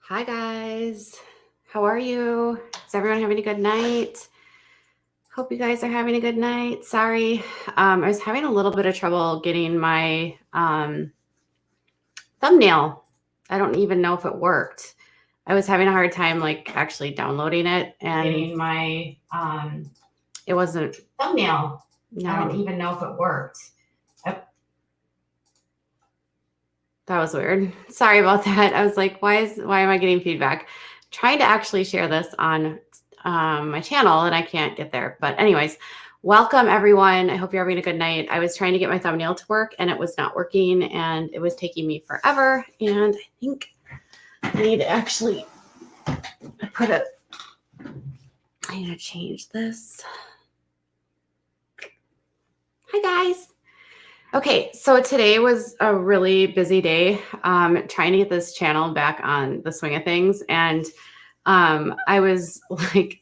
Hi guys, how are you? Is everyone having a good night? Hope you guys are having a good night. Sorry, I was having a little bit of trouble getting my thumbnail. I don't even know if it worked. I was having a hard time actually downloading it and getting my it wasn't thumbnail. No. I don't even know if it worked. That was weird. Sorry about that. I was like, why am I getting feedback? Trying to actually share this on my channel and I can't get there. But anyways, welcome everyone. I hope you're having a good night. I was trying to get my thumbnail to work and it was not working and it was taking me forever. And I think I need to actually I need to change this. Hi guys. Okay, so today was a really busy day trying to get this channel back on the swing of things. And I was like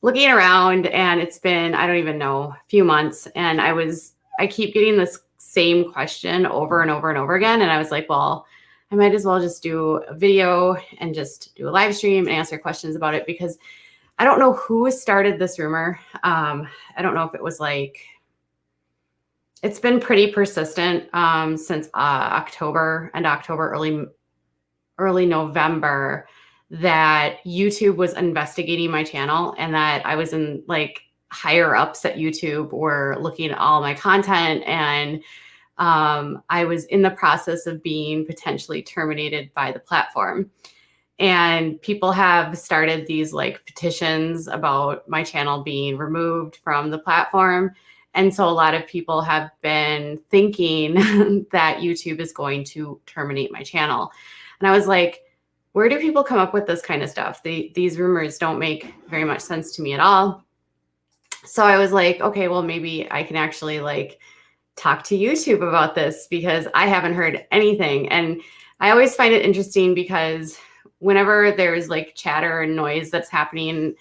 looking around and it's been, I don't even know, a few months. And I keep getting this same question over and over and over again. And I was like, well, I might as well just do a video and just do a live stream and answer questions about it because I don't know who started this rumor. I don't know if it was it's been pretty persistent since October, early November, that YouTube was investigating my channel and that I was in higher ups at YouTube were looking at all my content and I was in the process of being potentially terminated by the platform. And people have started these petitions about my channel being removed from the platform. And so a lot of people have been thinking that YouTube is going to terminate my channel. And I was like, where do people come up with this kind of stuff? These rumors don't make very much sense to me at all. So I was like, okay, well, maybe I can actually talk to YouTube about this because I haven't heard anything. And I always find it interesting because whenever there's chatter and noise that's happening,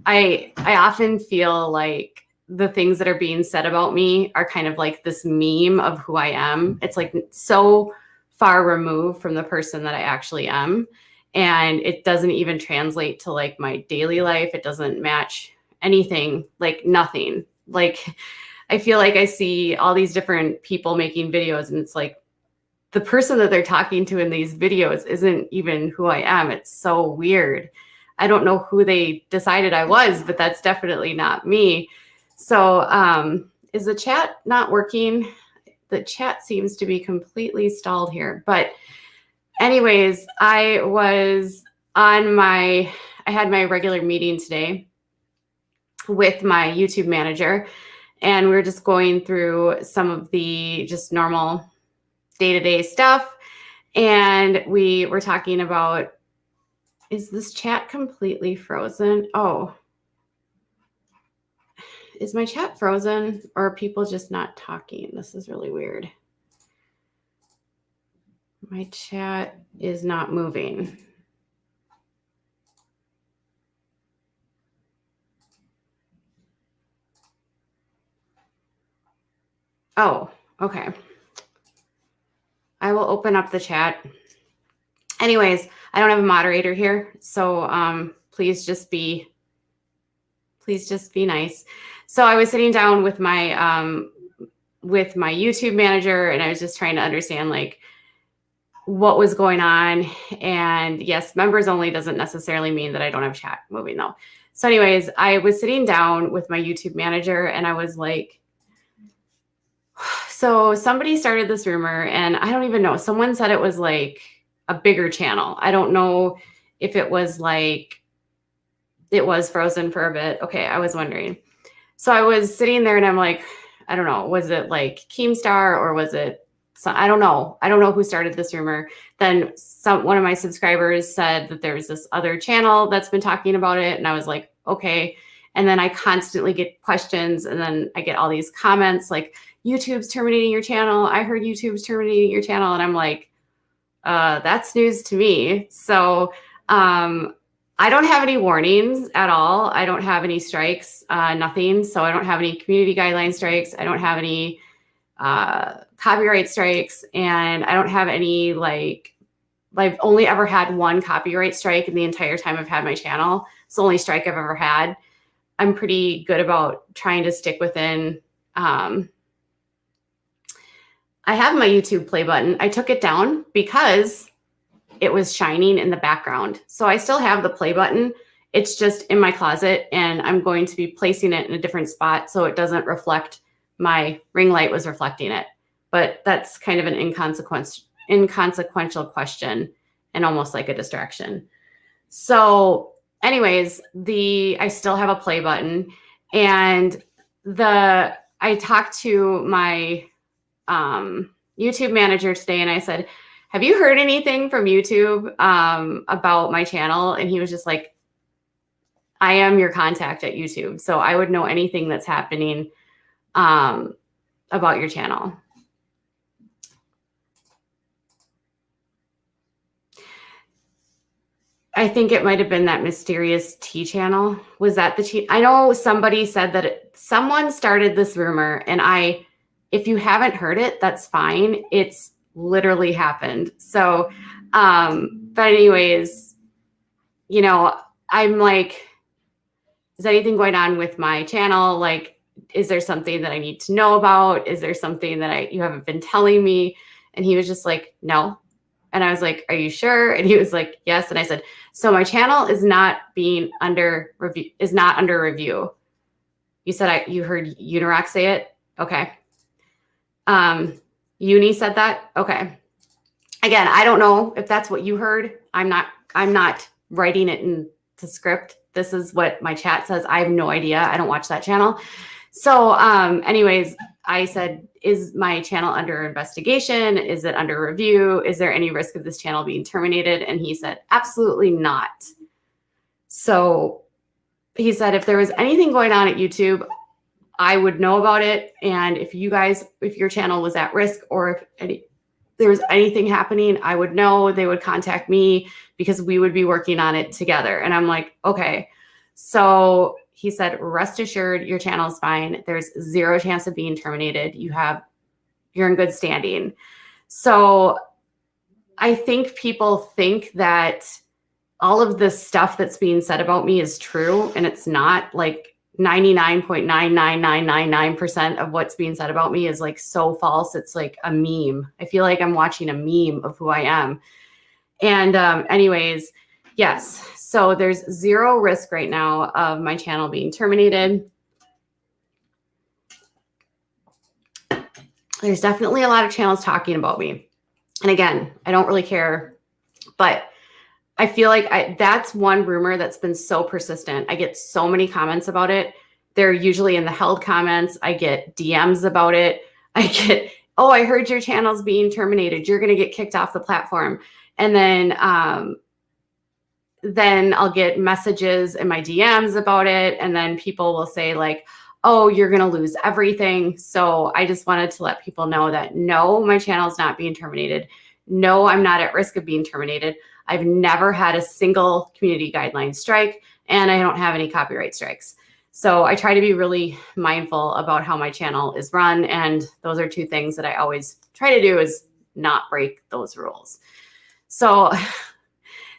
I often feel like the things that are being said about me are kind of like this meme of who I am. It's so far removed from the person that I actually am. And it doesn't even translate to my daily life. It doesn't match anything, nothing. I feel like I see all these different people making videos and it's the person that they're talking to in these videos isn't even who I am. It's so weird. I don't know who they decided I was, but that's definitely not me. So is the chat not working? The chat seems to be completely stalled here. But anyways, I had my regular meeting today with my YouTube manager, and we were just going through some of the just normal day-to-day stuff. And we were talking about, is this chat completely frozen? Oh. Is my chat frozen or are people just not talking? This is really weird. My chat is not moving. Oh, okay. I will open up the chat. Anyways, I don't have a moderator here, so please just be nice. So I was sitting down with my YouTube manager and I was just trying to understand what was going on. And yes, members only doesn't necessarily mean that I don't have chat moving though. So anyways, I was sitting down with my YouTube manager and I was like, so somebody started this rumor and I don't even know. Someone said it was a bigger channel. I don't know if it was it was frozen for a bit. Okay, I was wondering. So I was sitting there and I'm like, I don't know, was it Keemstar or was it, I don't know. I don't know who started this rumor. Then one of my subscribers said that there's this other channel that's been talking about it. And I was like, okay. And then I constantly get questions and then I get all these comments YouTube's terminating your channel. I heard YouTube's terminating your channel. And I'm like, that's news to me. So, I don't have any warnings at all. I don't have any strikes, nothing. So I don't have any community guideline strikes. I don't have any copyright strikes. And I don't have any I've only ever had one copyright strike in the entire time I've had my channel. It's the only strike I've ever had. I'm pretty good about trying to stick within. I have my YouTube play button. I took it down because it was shining in the background. So I still have the play button. It's just in my closet, and I'm going to be placing it in a different spot so it doesn't reflect. My ring light was reflecting it. But that's kind of an inconsequential question and almost like a distraction. So anyways, I still have a play button, and I talked to my YouTube manager today, and I said, have you heard anything from YouTube about my channel? And he was just like, I am your contact at YouTube, so I would know anything that's happening about your channel. I think it might have been that mysterious tea channel. Was that the tea? I know somebody said that someone started this rumor, and if you haven't heard it, that's fine. It's literally happened. So, but anyways, you know, I'm like, is anything going on with my channel? Like, is there something that I need to know about? Is there something that you haven't been telling me? And he was just like, no. And I was like, are you sure? And he was like, yes. And I said, so my channel is not under review. You said you heard Unirock say it? Okay. Uni said that? Okay. Again, I don't know if that's what you heard. I'm not writing it in the script. This is what my chat says. I have no idea. I don't watch that channel. So anyways, I said, is my channel under investigation? Is it under review? Is there any risk of this channel being terminated? And he said, absolutely not. So he said, if there was anything going on at YouTube, I would know about it. And if your channel was at risk, or if there was anything happening, I would know. They would contact me because we would be working on it together. And I'm like, okay. So he said, rest assured, your channel is fine. There's zero chance of being terminated. You're in good standing. So I think people think that all of this stuff that's being said about me is true, and it's not. Like 99.99999% of what's being said about me is like so false. It's like a meme. I feel like I'm watching a meme of who I am. And anyways, yes. So there's zero risk right now of my channel being terminated. There's definitely a lot of channels talking about me. And again, I don't really care, but I feel like that's one rumor that's been so persistent. I get so many comments about it. They're usually in the held comments. I get DMs about it. I get, oh, I heard your channel's being terminated. You're going to get kicked off the platform. And then I'll get messages in my DMs about it. And then people will say like, oh, you're going to lose everything. So I just wanted to let people know that no, my channel is not being terminated. No, I'm not at risk of being terminated. I've never had a single community guideline strike, and I don't have any copyright strikes. So I try to be really mindful about how my channel is run. And those are two things that I always try to do, is not break those rules. So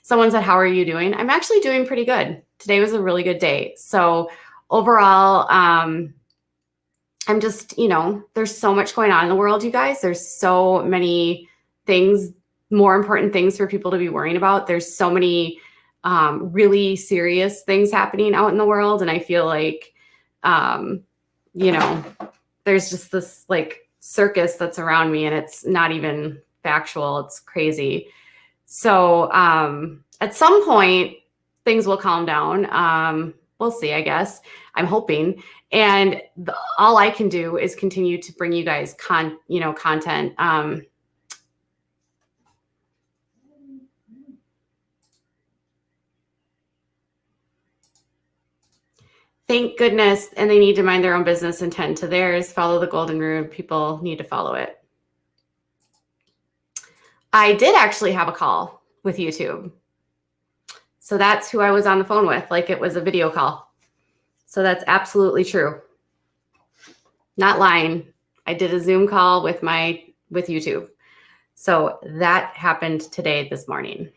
someone said, how are you doing? I'm actually doing pretty good. Today was a really good day. So overall, I'm just, there's so much going on in the world, you guys. There's so many things, more important things for people to be worrying about. There's so many really serious things happening out in the world. And I feel like, there's just this like circus that's around me, and it's not even factual. It's crazy. So at some point, things will calm down. We'll see, I guess. I'm hoping. And all I can do is continue to bring you guys content. Thank goodness. And they need to mind their own business and tend to theirs. Follow the golden rule. People need to follow it. I did actually have a call with YouTube. So that's who I was on the phone with. Like, it was a video call. So that's absolutely true. Not lying. I did a Zoom call with YouTube. So that happened today, this morning.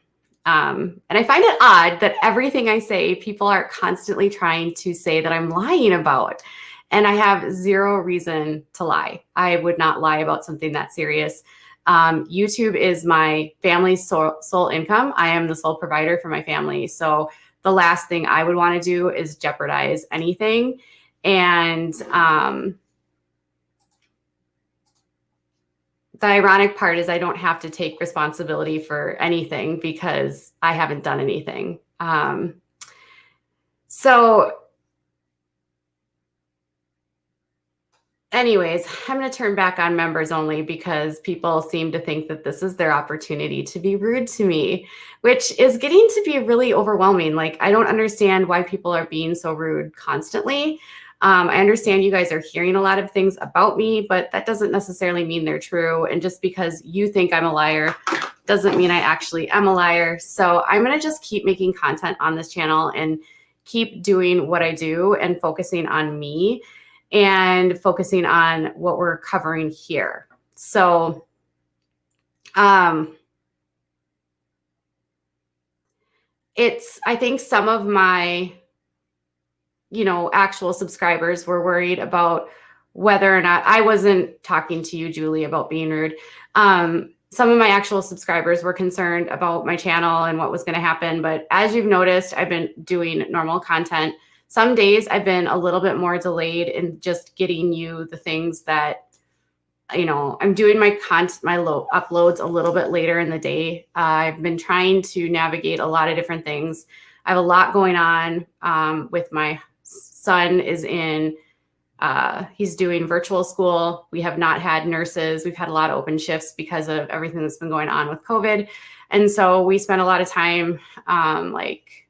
And I find it odd that everything I say, people are constantly trying to say that I'm lying about. And I have zero reason to lie. I would not lie about something that serious. YouTube is my family's sole income. I am the sole provider for my family. So the last thing I would want to do is jeopardize anything. And the ironic part is I don't have to take responsibility for anything because I haven't done anything. So anyways, I'm going to turn back on members only because people seem to think that this is their opportunity to be rude to me, which is getting to be really overwhelming. Like, I don't understand why people are being so rude constantly. I understand you guys are hearing a lot of things about me, but that doesn't necessarily mean they're true. And just because you think I'm a liar doesn't mean I actually am a liar. So I'm going to just keep making content on this channel and keep doing what I do and focusing on me and focusing on what we're covering here. So, I think some of my, actual subscribers were worried about whether or not I wasn't talking to you, Julie, about being rude. Some of my actual subscribers were concerned about my channel and what was going to happen. But as you've noticed, I've been doing normal content. Some days I've been a little bit more delayed in just getting you the things that, I'm doing my uploads a little bit later in the day. I've been trying to navigate a lot of different things. I have a lot going on with my son is in, he's doing virtual school. We have not had nurses. We've had a lot of open shifts because of everything that's been going on with COVID. And so we spent a lot of time like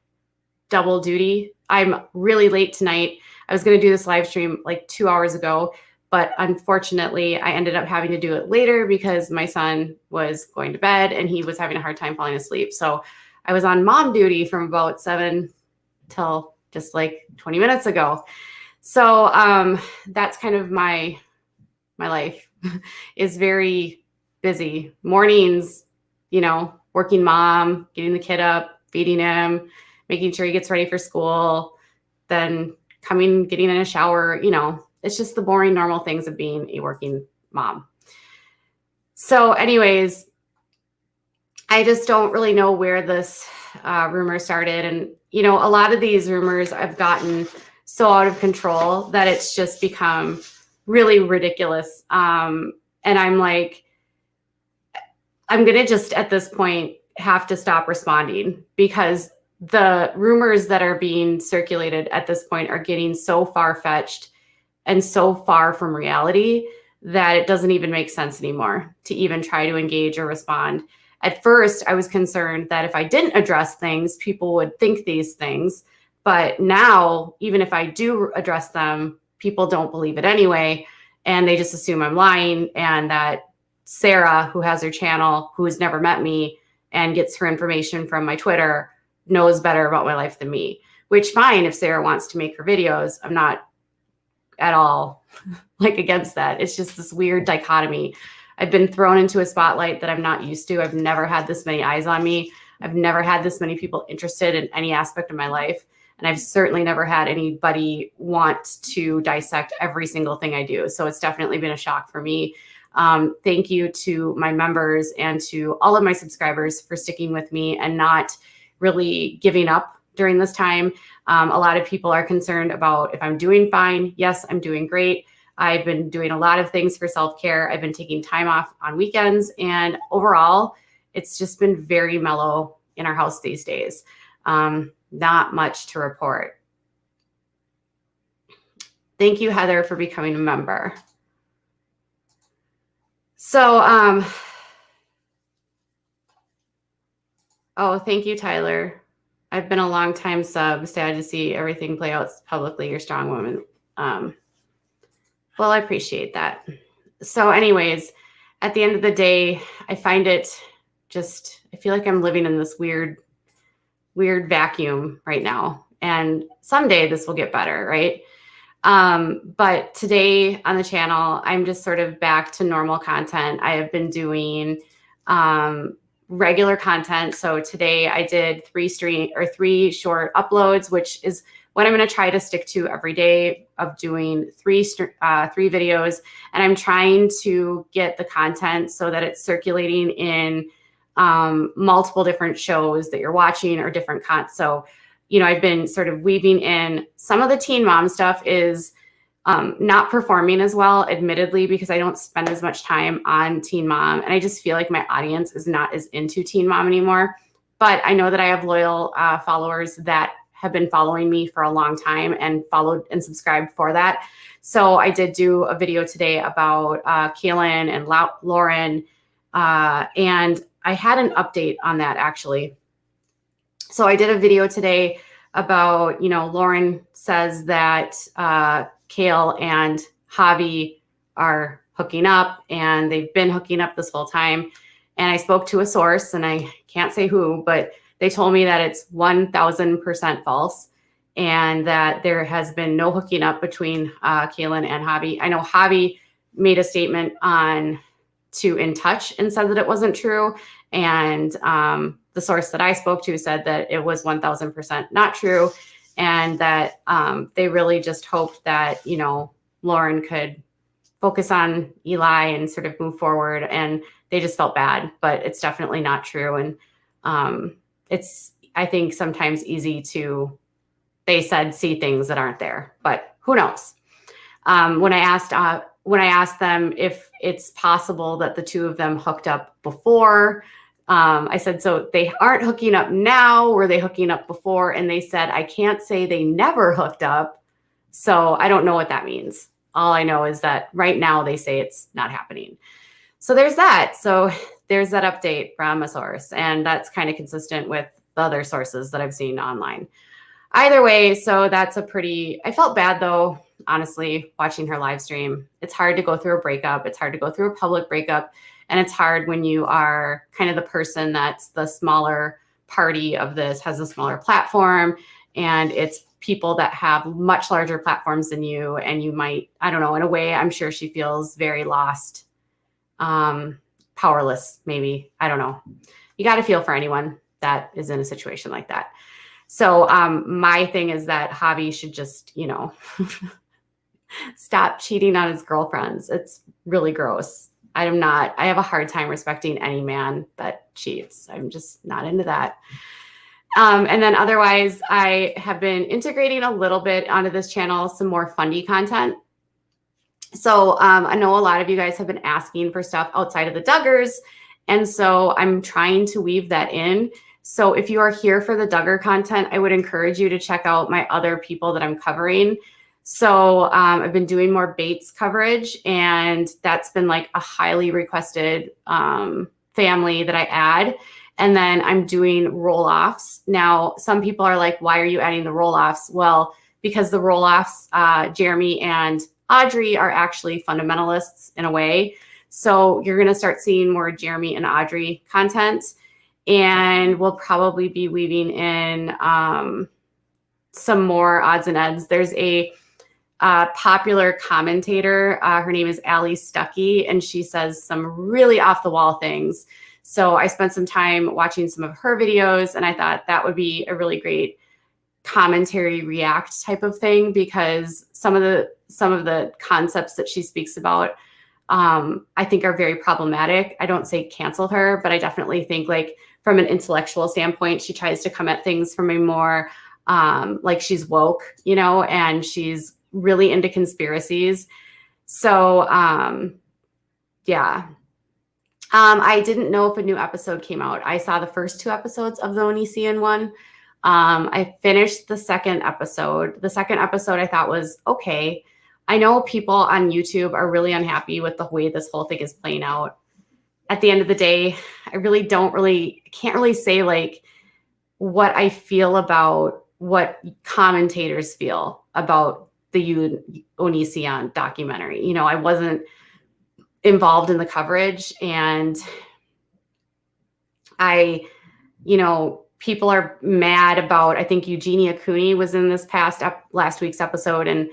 double duty. I'm really late tonight. I was going to do this live stream like 2 hours ago, but unfortunately I ended up having to do it later because my son was going to bed and he was having a hard time falling asleep. So I was on mom duty from about 7 till just like 20 minutes ago. So that's kind of my life is very busy. Mornings, working mom, getting the kid up, feeding him, making sure he gets ready for school, then coming, getting in a shower, it's just the boring, normal things of being a working mom. So anyways, I just don't really know where this rumor started. And, a lot of these rumors I've gotten so out of control that it's just become really ridiculous. And I'm like, I'm going to just at this point have to stop responding because the rumors that are being circulated at this point are getting so far-fetched and so far from reality that it doesn't even make sense anymore to even try to engage or respond. At first, I was concerned that if I didn't address things, people would think these things. But now, even if I do address them, people don't believe it anyway. And they just assume I'm lying and that Sarah, who has her channel, who has never met me and gets her information from my Twitter, knows better about my life than me, which fine if Sarah wants to make her videos. I'm not at all like against that. It's just this weird dichotomy. I've been thrown into a spotlight that I'm not used to. I've never had this many eyes on me. I've never had this many people interested in any aspect of my life. And I've certainly never had anybody want to dissect every single thing I do. So it's definitely been a shock for me. Thank you to my members and to all of my subscribers for sticking with me and not really giving up during this time. A lot of people are concerned about if I'm doing fine. Yes, I'm doing great. I've been doing a lot of things for self-care. I've been taking time off on weekends. And overall, it's just been very mellow in our house these days. Not much to report. Thank you, Heather, for becoming a member. So, oh, thank you, Tyler. I've been a long time sub. Sad to see everything play out publicly. You're a strong woman. Well, I appreciate that. So anyways, at the end of the day, I find it just, I feel like I'm living in this weird vacuum right now. And someday this will get better, right? But today on the channel, I'm just sort of back to normal content. I have been doing regular content. So today I did 3 short uploads, which is what I'm going to try to stick to every day, of doing 3 videos. And I'm trying to get the content so that it's circulating in multiple different shows that you're watching, or different So, I've been sort of weaving in some of the teen mom stuff is not performing as well, admittedly, because I don't spend as much time on teen mom. And I just feel like my audience is not as into teen mom anymore. But I know that I have loyal followers that have been following me for a long time and followed and subscribed for that. So I did do a video today about Kaylin and Lauren. And I had an update on that, actually. So I did a video today about, Lauren says that Kale and Javi are hooking up, and they've been hooking up this whole time. And I spoke to a source, and I can't say who, but they told me that it's 1000% false, and that there has been no hooking up between Kaylin and Javi. I know Javi made a statement to In Touch and said that it wasn't true. And the source that I spoke to said that it was 1000% not true. And that they really just hoped that, Lauren could focus on Eli and sort of move forward. And they just felt bad, but it's definitely not true. And it's, I think, sometimes easy to, they said, see things that aren't there, but who knows? When I asked them if it's possible that the two of them hooked up before, I said, so they aren't hooking up now, were they hooking up before? And they said, I can't say they never hooked up. So I don't know what that means. All I know is that right now they say it's not happening. So there's that. So there's that update from a source. And that's kind of consistent with the other sources that I've seen online. Either way, so that's I felt bad though, honestly, watching her live stream. It's hard to go through a breakup. It's hard to go through a public breakup. And it's hard when you are kind of the person that's the smaller party of this, has a smaller platform, and it's people that have much larger platforms than you. And you might, I don't know, in a way, I'm sure she feels very lost, powerless, maybe. I don't know. You got to feel for anyone that is in a situation like that. So my thing is that Javi should just, stop cheating on his girlfriends. It's really gross. I have a hard time respecting any man that cheats. I'm just not into that. And then otherwise, I have been integrating a little bit onto this channel, some more funny content. So I know a lot of you guys have been asking for stuff outside of the Duggars. And so I'm trying to weave that in. So if you are here for the Duggar content, I would encourage you to check out my other people that I'm covering. So I've been doing more Bates coverage, and that's been like a highly requested family that I add. And then I'm doing roll-offs. Now, some people are like, why are you adding the roll-offs? Well, because the roll-offs, Jeremy and Audrey are actually fundamentalists in a way. So you're going to start seeing more Jeremy and Audrey content. And we'll probably be weaving in some more odds and ends. There's a popular commentator. Her name is Allie Stuckey, and she says some really off-the-wall things. So I spent some time watching some of her videos, and I thought that would be a really great commentary react type of thing, because some of the concepts that she speaks about, I think are very problematic. I don't say cancel her, but I definitely think, like, from an intellectual standpoint, she tries to come at things from a more like she's woke, and she's really into conspiracies. So yeah. I didn't know if a new episode came out. I saw the first 2 episodes of the Onision one. I finished the second episode. The second episode I thought was okay. I know people on YouTube are really unhappy with the way this whole thing is playing out. At the end of the day, I really can't really say like what I feel about what commentators feel about the Onision documentary. I wasn't involved in the coverage, and people are mad about, I think Eugenia Cooney was in this last week's episode. And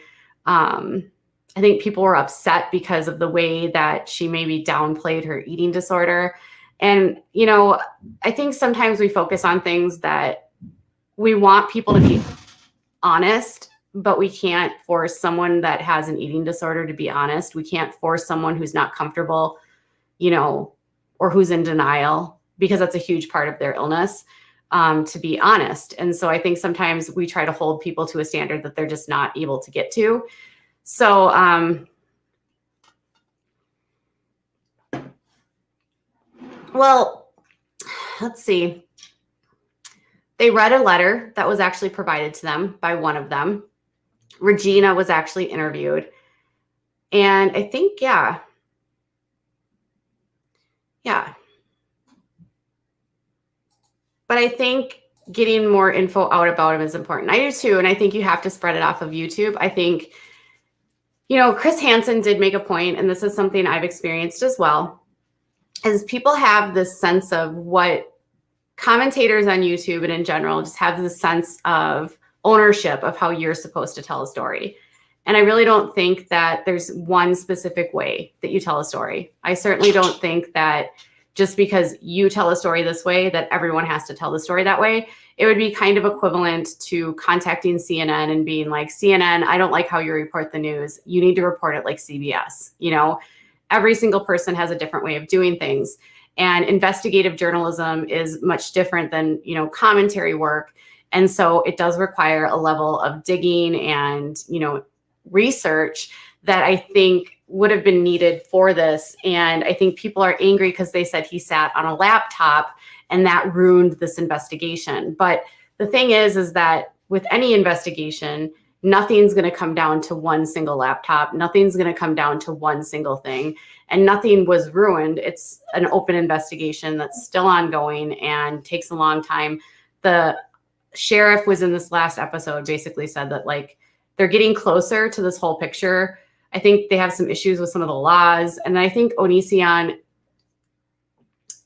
I think people were upset because of the way that she maybe downplayed her eating disorder. And, you know, I think sometimes we focus on things that we want people to be honest, but we can't force someone that has an eating disorder to be honest. We can't force someone who's not comfortable, you know, or who's in denial, because that's a huge part of their illness, to be honest. And so I think sometimes we try to hold people to a standard that they're just not able to get to. So, well, let's see. They read a letter that was actually provided to them by one of them. Regina was actually interviewed. And I think, yeah. But I think getting more info out about him is important. I do too. And I think you have to spread it off of YouTube. I think, you know, Chris Hansen did make a point, and this is something I've experienced as well, is people have this sense of what commentators on YouTube and in general just have this sense of ownership of how you're supposed to tell a story. And I really don't think that there's one specific way that you tell a story. I certainly don't think that just because you tell a story this way that everyone has to tell the story that way. It would be kind of equivalent to contacting CNN and being like, CNN, I don't like how you report the news. You need to report it like CBS. You know, every single person has a different way of doing things. And investigative journalism is much different than, you know, commentary work. And so it does require a level of digging and, you know, research that I think would have been needed for this. And I think people are angry because they said he sat on a laptop and that ruined this investigation. But the thing is that with any investigation, nothing's going to come down to one single laptop. Nothing's going to come down to one single thing. And nothing was ruined. It's an open investigation that's still ongoing and takes a long time. The sheriff was in this last episode basically said that, like, they're getting closer to this whole picture. I think they have some issues with some of the laws. And I think Onision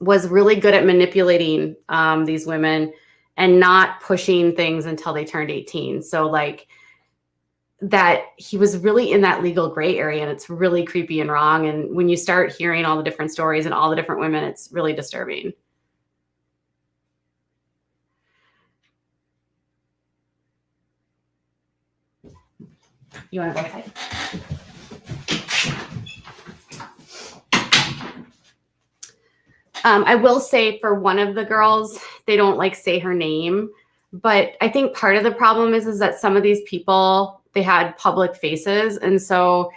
was really good at manipulating these women and not pushing things until they turned 18. So like that he was really in that legal gray area, and it's really creepy and wrong. And when you start hearing all the different stories and all the different women, it's really disturbing. You want to go ahead? I will say for one of the girls, they don't like say her name, but I think part of the problem is that some of these people, they had public faces. And so,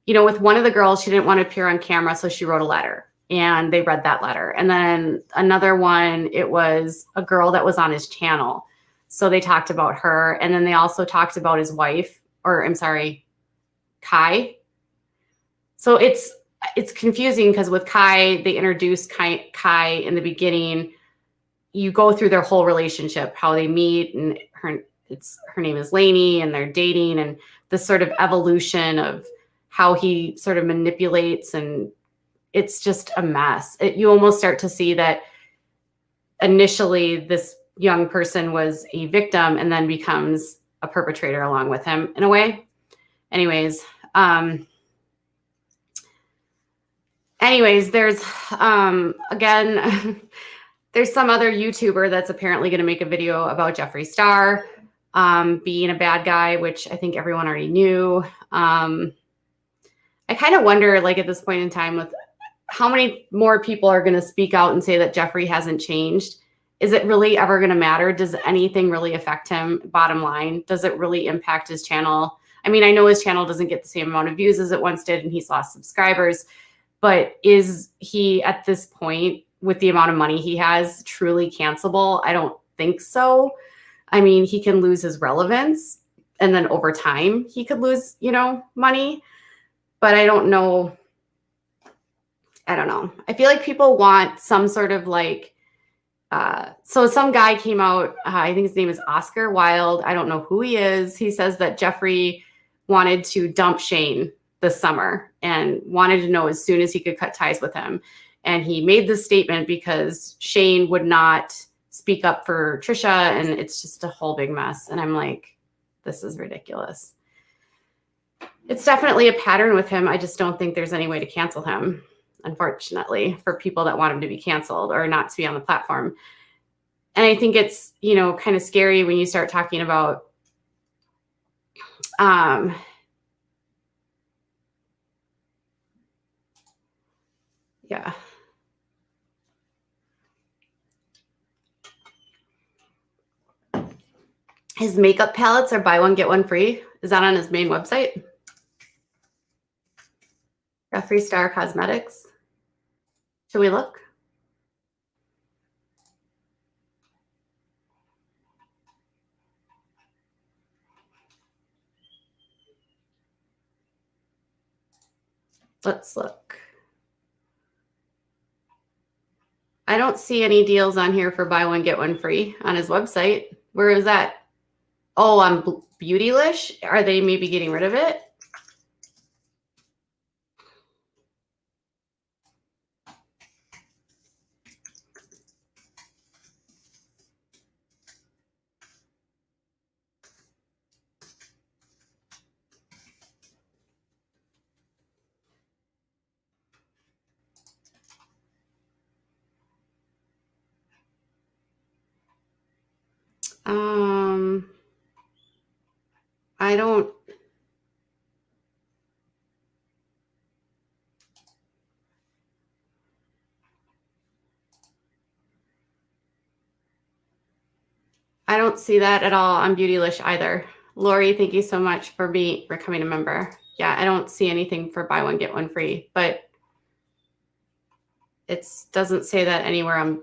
you know, with one of the girls, she didn't want to appear on camera. So she wrote a letter and they read that letter. And then another one, it was a girl that was on his channel. So they talked about her. And then they also talked about his wife, or I'm sorry, Kai. So it's confusing because with Kai, they introduced Kai in the beginning. You go through their whole relationship, how they meet, and her name is Lainey, and they're dating, and this sort of evolution of how he sort of manipulates, and it's just a mess. You almost start to see that initially this young person was a victim and then becomes a perpetrator along with him in a way. Anyways, there's, again, there's some other YouTuber that's apparently going to make a video about Jeffree Star being a bad guy, which I think everyone already knew. I kind of wonder, like, at this point in time, with how many more people are going to speak out and say that Jeffree hasn't changed. Is it really ever going to matter? Does anything really affect him? Bottom line, does it really impact his channel? I mean, I know his channel doesn't get the same amount of views as it once did, and he's lost subscribers. But is he, at this point, with the amount of money he has, truly cancelable? I don't think so. I mean, he can lose his relevance, and then over time, he could lose, you know, money. But I don't know. I don't know. I feel like people want some sort of like, so some guy came out, I think his name is Oscar Wilde. I don't know who he is. He says that Jeffree wanted to dump Shane this summer and wanted to know as soon as he could cut ties with him. And he made this statement because Shane would not speak up for Trisha, and it's just a whole big mess. And I'm like, this is ridiculous. It's definitely a pattern with him. I just don't think there's any way to cancel him. unfortunately, for people that want him to be canceled or not to be on the platform. And I think it's, kind of scary when you start talking about, yeah. His makeup palettes are buy one, get one free. Is that on his main website? Jeffree Star Cosmetics. Should we look? Let's look. I don't see any deals on here for buy one, get one free on his website. Where is that? Oh, on Beautylish? Are they maybe getting rid of it? I don't. I don't see that at all on Beautylish either. Lori, thank you so much for becoming a member. Yeah, I don't see anything for buy one, get one free, but it doesn't say that anywhere on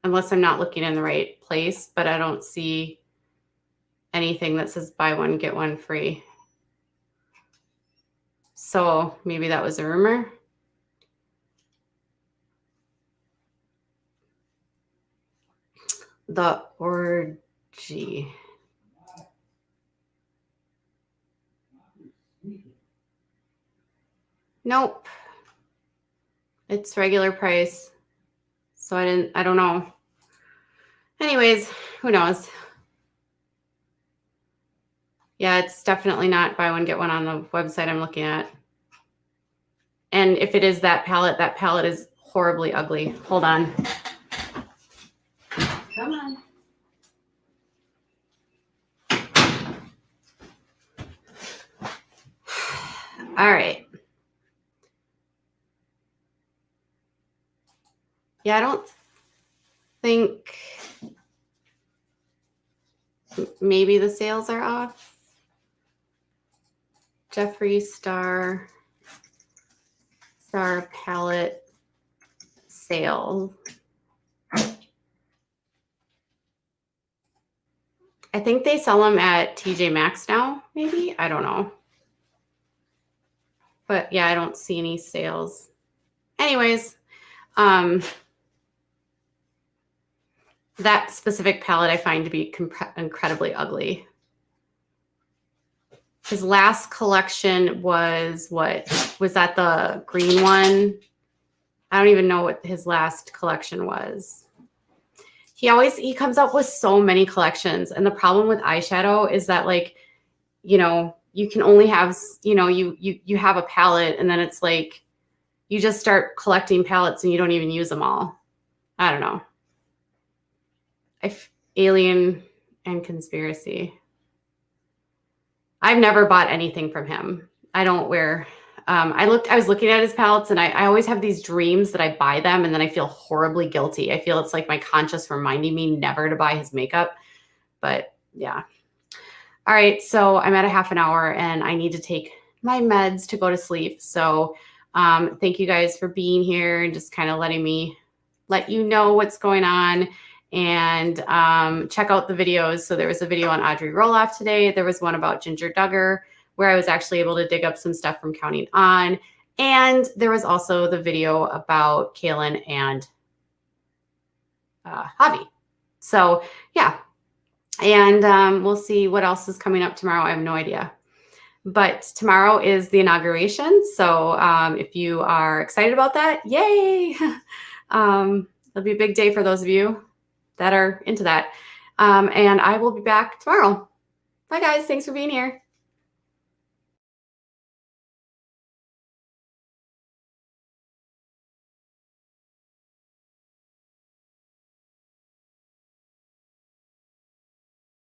unless I'm not looking in the right place, but I don't see anything that says buy one, get one free. So maybe that was a rumor. The Orgy. Nope. It's regular price. So I don't know. Anyways, who knows? Yeah, it's definitely not buy one, get one on the website I'm looking at. And if it is that palette is horribly ugly. Hold on. Come on. All right. Yeah, I don't think maybe the sales are off. Jeffree Star palette sale. I think they sell them at TJ Maxx now, maybe. I don't know. But yeah, I don't see any sales. Anyways, that specific palette I find to be incredibly ugly. His last collection was what? Was that the green one? I don't even know what his last collection was. He comes up with so many collections. And the problem with eyeshadow is that, like, you can only have, you have a palette, and then it's like you just start collecting palettes and you don't even use them all. I don't know. Alien and Conspiracy. I've never bought anything from him. I don't wear. I was looking at his palettes, and I always have these dreams that I buy them, and then I feel horribly guilty. I feel it's like my conscience reminding me never to buy his makeup. But yeah. All right. So I'm at a half an hour, and I need to take my meds to go to sleep. So thank you guys for being here and just kind of letting me let you know what's going on. And check out the videos. So there was a video on Audrey Roloff today. There was one about Ginger Duggar, where I was actually able to dig up some stuff from Counting On. And there was also the video about Kaylin and Javi. So yeah. And we'll see what else is coming up tomorrow. I have no idea. But tomorrow is the inauguration. So if you are excited about that, yay. It'll be a big day for those of you that are into that. And I will be back tomorrow. Bye, guys. Thanks for being here.